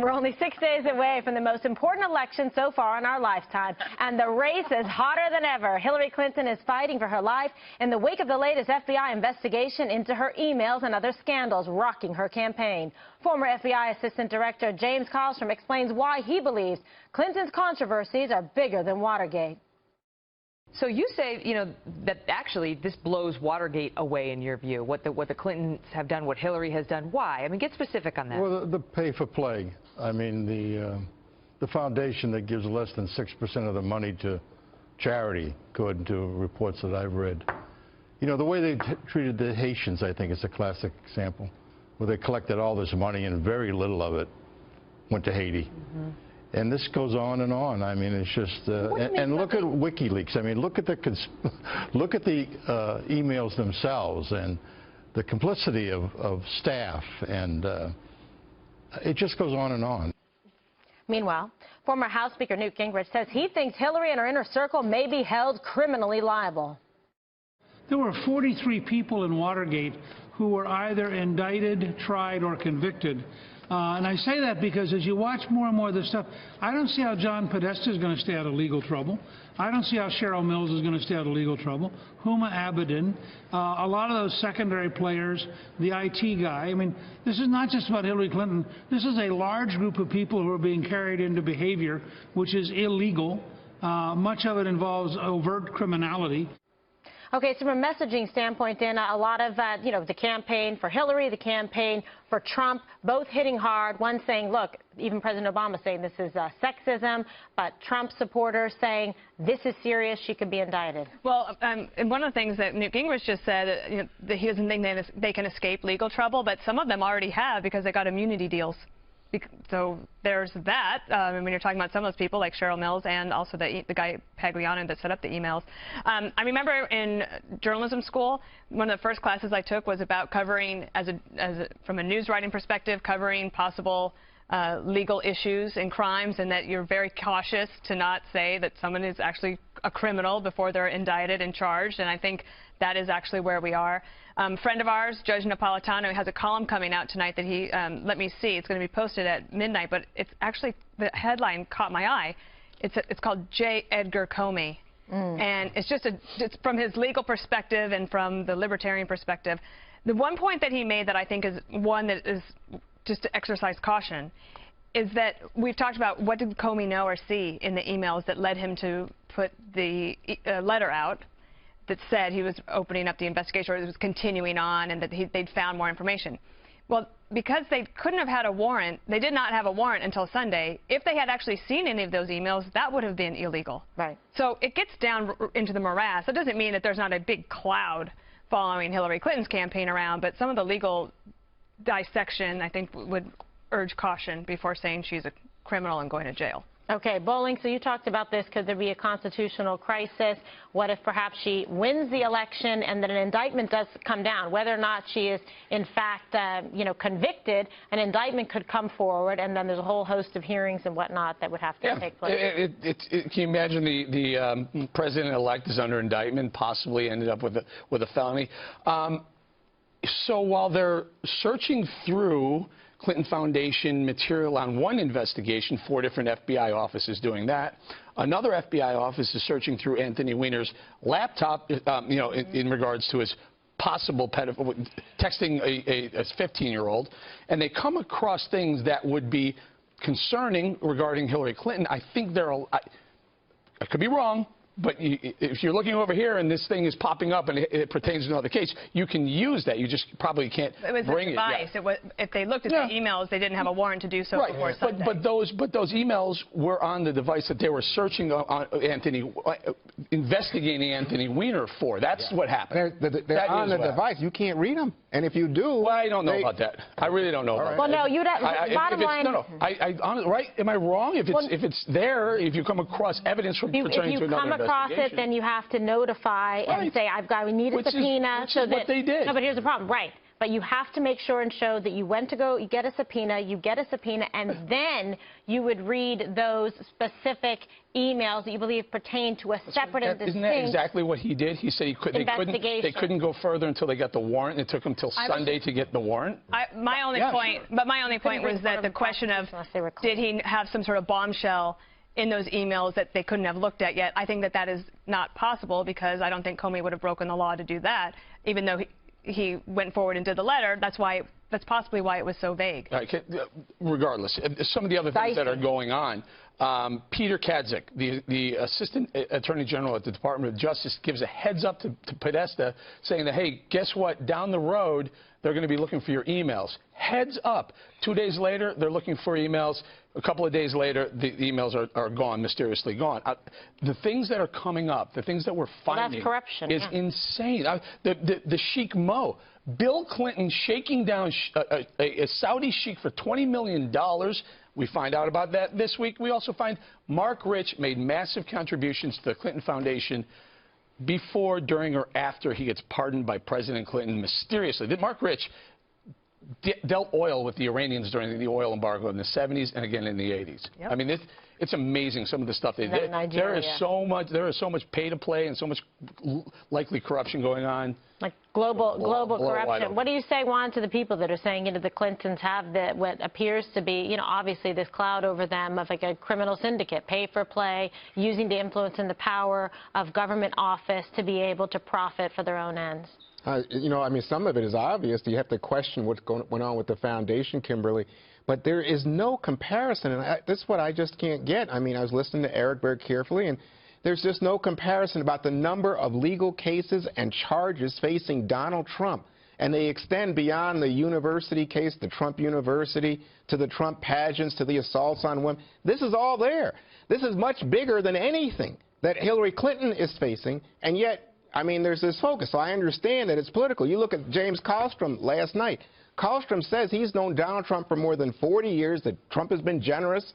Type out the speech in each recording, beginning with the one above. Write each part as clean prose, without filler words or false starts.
We're only 6 days away from the most important election so far in our lifetime, and the race is hotter than ever. Hillary Clinton is fighting for her life in the wake of the latest FBI investigation into her emails and other scandals rocking her campaign. Former FBI Assistant Director James Carlstrom explains why he believes Clinton's controversies are bigger than Watergate. So you say, that actually this blows Watergate away in your view, what the Clintons have done, what Hillary has done. Why? I mean, get specific on that. Well, the pay for play. I mean, the foundation that gives less than 6% of the money to charity, according to reports that I've read. The way they treated the Haitians, I think, is a classic example, where they collected all this money and very little of it went to Haiti. Mm-hmm. And this goes on and on. I mean, it's just and look at WikiLeaks. I mean, look at the emails themselves and the complicity of staff, and it just goes on and on. Meanwhile, former House Speaker Newt Gingrich says he thinks Hillary and her inner circle may be held criminally liable. There were 43 people in Watergate who were either indicted, tried, or convicted. And I say that because as you watch more and more of this stuff, I don't see how John Podesta is going to stay out of legal trouble. I don't see how Cheryl Mills is going to stay out of legal trouble. Huma Abedin, a lot of those secondary players, the IT guy. I mean, this is not just about Hillary Clinton. This is a large group of people who are being carried into behavior which is illegal. Much of it involves overt criminality. Okay, so from a messaging standpoint, then, a lot of, the campaign for Hillary, the campaign for Trump, both hitting hard. One saying, look, even President Obama saying this is sexism, but Trump supporters saying this is serious, she could be indicted. Well, and one of the things that Newt Gingrich just said, that he doesn't think they can escape legal trouble, but some of them already have because they got immunity deals. So there's that. When you're talking about some of those people like Cheryl Mills and also the guy Pagliano that set up the emails. I remember in journalism school, one of the first classes I took was about covering, from a news writing perspective, covering possible legal issues and crimes, and that you're very cautious to not say that someone is actually a criminal before they're indicted and charged, and I think that is actually where we are. Friend of ours, Judge Napolitano, has a column coming out tonight that he let me see. It's going to be posted at midnight, but it's actually, the headline caught my eye. It's called J. Edgar Comey. And it's just it's from his legal perspective and from the libertarian perspective. The one point that he made that I think is one that is just to exercise caution is that we've talked about what did Comey know or see in the emails that led him to put the letter out that said he was opening up the investigation or it was continuing on and that they'd found more information. Well, because they couldn't have had a warrant, they did not have a warrant until Sunday. If they had actually seen any of those emails, that would have been illegal. Right. So it gets down into the morass. That doesn't mean that there's not a big cloud following Hillary Clinton's campaign around, but some of the legal dissection, I think, would urge caution before saying she's a criminal and going to jail. Okay, Bowling, so you talked about this. Could there be a constitutional crisis? What if perhaps she wins the election and then an indictment does come down? Whether or not she is, in fact, convicted, an indictment could come forward, and then there's a whole host of hearings and whatnot that would have to take place. Can you imagine the president-elect is under indictment, possibly ended up with a felony? So while they're searching through Clinton Foundation material on one investigation, 4 different FBI offices doing that. Another FBI office is searching through Anthony Weiner's laptop, in regards to his possible texting a 15-year-old, and they come across things that would be concerning regarding Hillary Clinton. I think I could be wrong, but if you're looking over here and this thing is popping up and it pertains to another case, you can use that. You just probably can't bring it. Device. Yeah. It was, if they looked at the emails, they didn't have a warrant to do so before Sunday. But those emails were on the device that they were searching on investigating Anthony Weiner for. That's what happened. They're on the device. You can't read them. And if you do... Well, I don't know about that. I really don't know about that. Well, no, you'd have... bottom line... No. Right? Am I wrong? If it's there, if you come across evidence from pertaining to another investigation... If you come across it, then you have to notify and say, we need a subpoena. Which is what they did. No, but here's the problem. Right. but you have to make sure and show that you went to go, you get a subpoena, and then you would read those specific emails that you believe pertain to a separate and distinct Isn't that exactly what he did? He said they couldn't go further until they got the warrant. It took them till Sunday to get the warrant. My only point was that the question of did he have some sort of bombshell in those emails that they couldn't have looked at yet. I think that is not possible because I don't think Comey would have broken the law to do that, even though he went forward and did the letter. That's possibly why it was so vague. Regardless, some of the other things that are going on. Peter Kadzik, the Assistant Attorney General at the Department of Justice, gives a heads up to Podesta saying that, hey, guess what? Down the road, they're going to be looking for your emails. Heads up. 2 days later, they're looking for emails. A couple of days later, the emails are gone, mysteriously gone. The things that are coming up, the things that we're finding is insane. The Sheikh Mo. Bill Clinton shaking down a Saudi sheikh for $20 million. We find out about that this week. We also find Mark Rich made massive contributions to the Clinton Foundation before, during, or after he gets pardoned by President Clinton mysteriously. Mark Rich dealt oil with the Iranians during the oil embargo in the 70s and again in the 80s. Yep. I mean, it's amazing some of the stuff they did. There is so much pay to play and so much likely corruption going on. Like global corruption. What do you say, Juan, to the people that are saying, the Clintons have what appears to be, obviously this cloud over them of like a criminal syndicate, pay for play, using the influence and the power of government office to be able to profit for their own ends? I mean, some of it is obvious. You have to question what's went on with the foundation, Kimberly. But there is no comparison, and this is what I just can't get. I mean, I was listening to Eric very carefully, and there's just no comparison about the number of legal cases and charges facing Donald Trump. And they extend beyond the university case, the Trump University, to the Trump pageants, to the assaults on women. This is all there. This is much bigger than anything that Hillary Clinton is facing, and yet, I mean, there's this focus. So I understand that it's political. You look at James Kallstrom last night. Kallstrom says he's known Donald Trump for more than 40 years, that Trump has been generous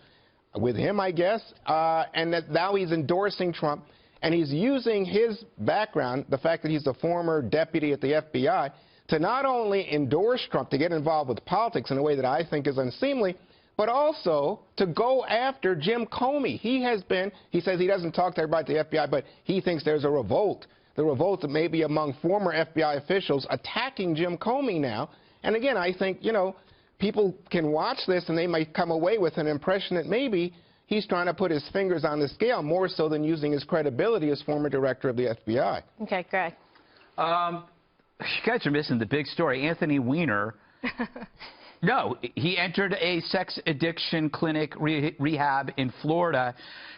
with him, I guess, and that now he's endorsing Trump, and he's using his background, the fact that he's a former deputy at the FBI, to not only endorse Trump, to get involved with politics in a way that I think is unseemly, but also to go after Jim Comey. He says he doesn't talk to everybody at the FBI, but he thinks there's a revolt. The revolt that may be among former FBI officials attacking Jim Comey now. And again, I think, people can watch this and they might come away with an impression that maybe he's trying to put his fingers on the scale more so than using his credibility as former director of the FBI. Okay, Greg. You guys are missing the big story. Anthony Weiner. No, he entered a sex addiction clinic rehab in Florida.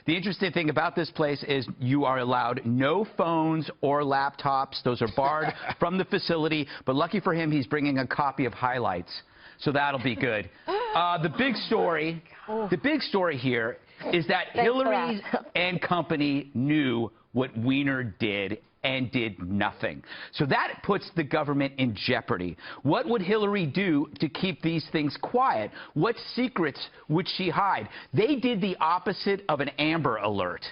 The interesting thing about this place is you are allowed no phones or laptops. Those are barred from the facility. But lucky for him, he's bringing a copy of Highlights. So that'll be good. The big story here is that Hillary and company knew what Weiner did and did nothing. So that puts the government in jeopardy. What would Hillary do to keep these things quiet? What secrets would she hide? They did the opposite of an Amber Alert.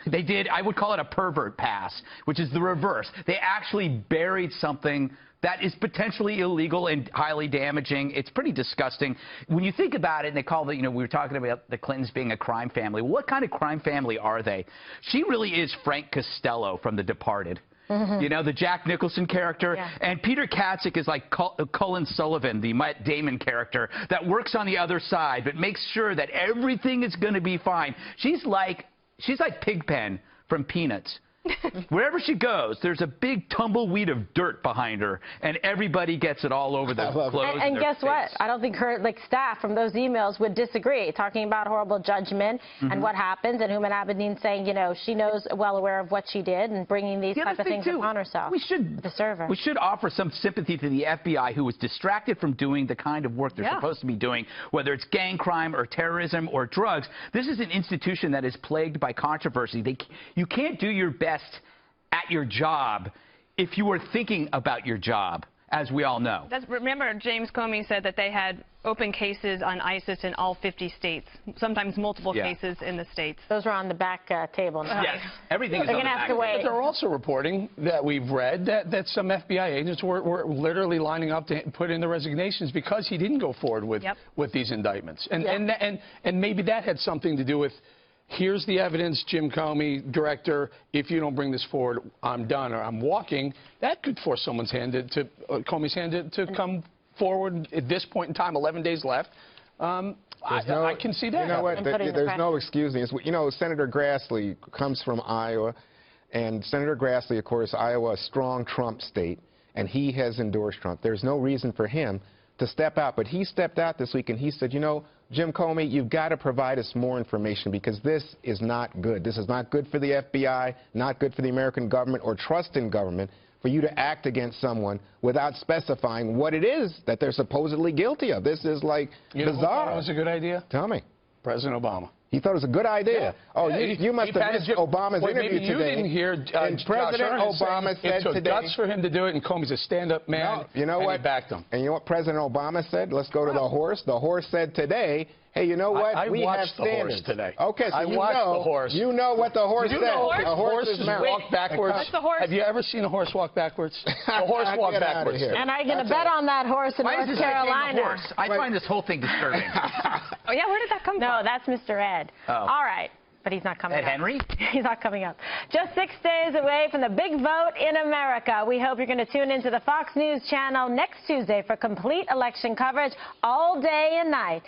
They did, I would call it a pervert pass, which is the reverse. They actually buried something that is potentially illegal and highly damaging. It's pretty disgusting. When you think about it, and they call the, we were talking about the Clintons being a crime family. What kind of crime family are they? She really is Frank Costello from The Departed. The Jack Nicholson character. Yeah. And Peter Kadzik is like Cullen Sullivan, the Matt Damon character, that works on the other side, but makes sure that everything is going to be fine. She's like Pigpen from Peanuts. Wherever she goes, there's a big tumbleweed of dirt behind her, and everybody gets it all over their clothes. And guess what? I don't think her staff from those emails would disagree, talking about horrible judgment and what happens, and Huma Abedin saying, she knows, well aware of what she did, and bringing these type of things upon herself. We should offer some sympathy to the FBI, who was distracted from doing the kind of work they're supposed to be doing, whether it's gang crime or terrorism or drugs. This is an institution that is plagued by controversy. You can't do your best at your job if you were thinking about your job as we all know. Remember, James Comey said that they had open cases on ISIS in all 50 states, sometimes multiple cases in the states. Those are on the back table now. Yes, everything is They're on going the to have back. to wait. They're also reporting that we've read that some FBI agents were literally lining up to put in the resignations because he didn't go forward with these indictments. And maybe that had something to do with, here's the evidence, Jim Comey, director, if you don't bring this forward, I'm done or I'm walking. That could force someone's hand Comey's hand to come forward at this point in time, 11 days left. I can see that. You know what? There's no excusing this. You know, Senator Grassley comes from Iowa, and Senator Grassley, of course, Iowa, a strong Trump state, and he has endorsed Trump. There's no reason for him to step out, but he stepped out this week and he said, you know, Jim Comey, you've got to provide us more information because this is not good. This is not good for the FBI, not good for the American government or trust in government for you to act against someone without specifying what it is that they're supposedly guilty of. This is like bizarre. Who thought it was a good idea? Tell me. President Obama. He thought it was a good idea. Yeah. Oh, you must have missed Obama's interview maybe today. You didn't hear and President Obama said it took today. guts for him to do it, and Comey's a stand-up man. No, you know and what? He backed him. And you know what President Obama said? Let's go to the horse. The horse said today, hey, you know what? I we have watched the standards. horse today. Okay, so I watched the horse. You know what the horse said. The horse's horses mouth. walk backwards. What's the horse? Have you ever seen a horse walk backwards? The horse walked backwards. And are you going to bet on that horse in Why is North this like being a Carolina? horse? I find this whole thing disturbing. Oh, yeah, where did that come No, from? that's Mr. Ed. Oh. All right. But he's not coming Ed up. Henry? He's not coming up. Just 6 days away from the big vote in America. We hope you're going to tune into the Fox News channel next Tuesday for complete election coverage all day and night.